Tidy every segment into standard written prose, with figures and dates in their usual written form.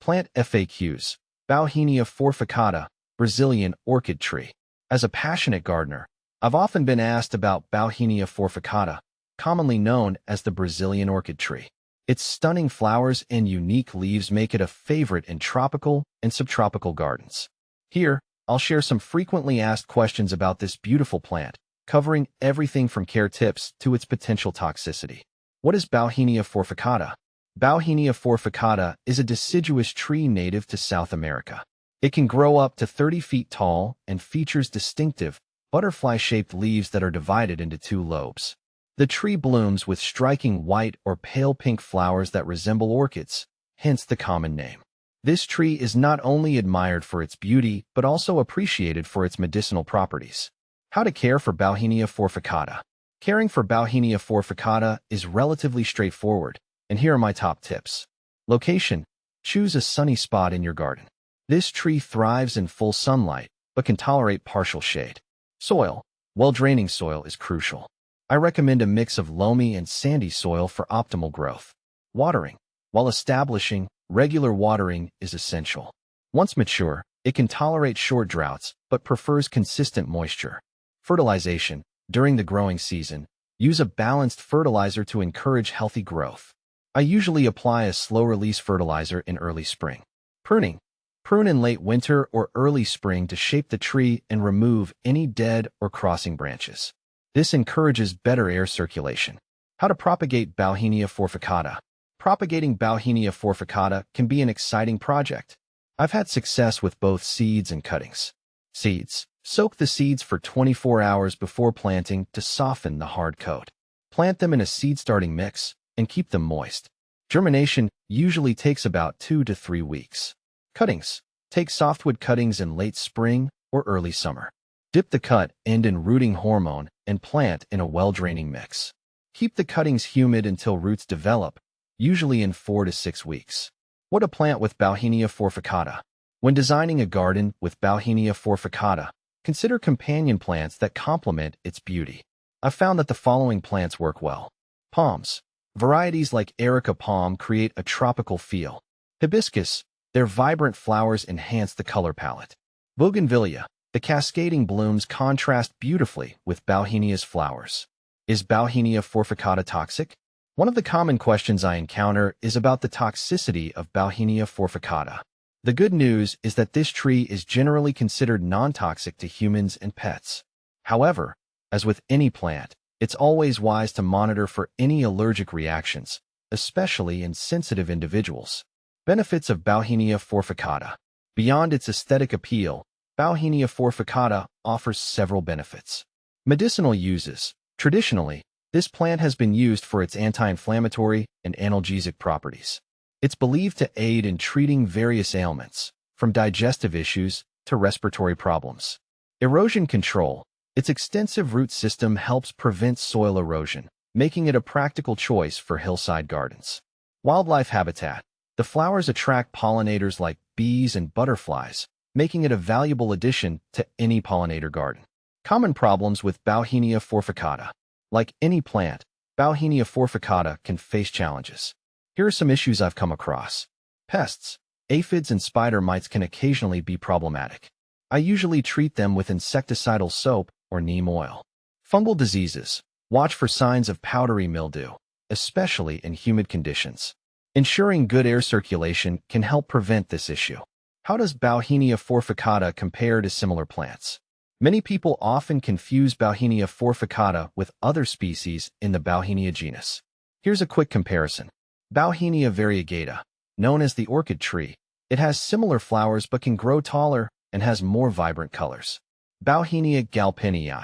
Plant FAQs. Bauhinia forficata, Brazilian orchid tree. As a passionate gardener, I've often been asked about Bauhinia forficata, commonly known as the Brazilian orchid tree. Its stunning flowers and unique leaves make it a favorite in tropical and subtropical gardens. Here, I'll share some frequently asked questions about this beautiful plant, covering everything from care tips to its potential toxicity. What is Bauhinia forficata? Bauhinia forficata is a deciduous tree native to South America. It can grow up to 30 feet tall and features distinctive, butterfly-shaped leaves that are divided into two lobes. The tree blooms with striking white or pale pink flowers that resemble orchids, hence the common name. This tree is not only admired for its beauty, but also appreciated for its medicinal properties. How to care for Bauhinia forficata. Caring for Bauhinia forficata is relatively straightforward, and here are my top tips. Location. Choose a sunny spot in your garden. This tree thrives in full sunlight, but can tolerate partial shade. Soil. Well-draining soil is crucial. I recommend a mix of loamy and sandy soil for optimal growth. Watering. While establishing, regular watering is essential. Once mature, it can tolerate short droughts, but prefers consistent moisture. Fertilization. During the growing season, use a balanced fertilizer to encourage healthy growth. I usually apply a slow-release fertilizer in early spring. Pruning. Prune in late winter or early spring to shape the tree and remove any dead or crossing branches. This encourages better air circulation. How to propagate Bauhinia forficata. Propagating Bauhinia forficata can be an exciting project. I've had success with both seeds and cuttings. Seeds. Soak the seeds for 24 hours before planting to soften the hard coat. Plant them in a seed-starting mix and keep them moist. Germination usually takes about 2 to 3 weeks. Cuttings. Take softwood cuttings in late spring or early summer. Dip the cut end in rooting hormone and plant in a well-draining mix. Keep the cuttings humid until roots develop, usually in 4 to 6 weeks. What to plant with Bauhinia forficata. When designing a garden with Bauhinia forficata, consider companion plants that complement its beauty. I've found that the following plants work well. Palms. Varieties like Erica palm create a tropical feel. Hibiscus. Their vibrant flowers enhance the color palette. Bougainvillea. The cascading blooms contrast beautifully with Bauhinia's flowers. Is Bauhinia forficata toxic? One of the common questions I encounter is about the toxicity of Bauhinia forficata. The good news is that this tree is generally considered non-toxic to humans and pets. However, as with any plant, it's always wise to monitor for any allergic reactions, especially in sensitive individuals. Benefits of Bauhinia forficata. Beyond its aesthetic appeal, Bauhinia forficata offers several benefits. Medicinal uses. Traditionally, this plant has been used for its anti-inflammatory and analgesic properties. It's believed to aid in treating various ailments, from digestive issues to respiratory problems. Erosion control. Its extensive root system helps prevent soil erosion, making it a practical choice for hillside gardens. Wildlife habitat. The flowers attract pollinators like bees and butterflies, making it a valuable addition to any pollinator garden. Common problems with Bauhinia forficata. Like any plant, Bauhinia forficata can face challenges. Here are some issues I've come across. Pests. Aphids and spider mites can occasionally be problematic. I usually treat them with insecticidal soap or neem oil. Fungal diseases. Watch for signs of powdery mildew, especially in humid conditions. Ensuring good air circulation can help prevent this issue. How does Bauhinia forficata compare to similar plants? Many people often confuse Bauhinia forficata with other species in the Bauhinia genus. Here's a quick comparison. Bauhinia variegata, known as the orchid tree. It has similar flowers but can grow taller and has more vibrant colors. Bauhinia galpenii,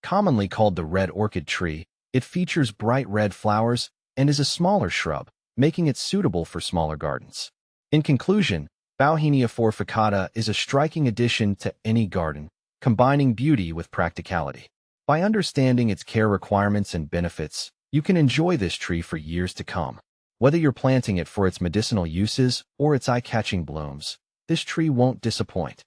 commonly called the red orchid tree, it features bright red flowers and is a smaller shrub, making it suitable for smaller gardens. In conclusion, Bauhinia forficata is a striking addition to any garden, combining beauty with practicality. By understanding its care requirements and benefits, you can enjoy this tree for years to come. Whether you're planting it for its medicinal uses or its eye-catching blooms, this tree won't disappoint.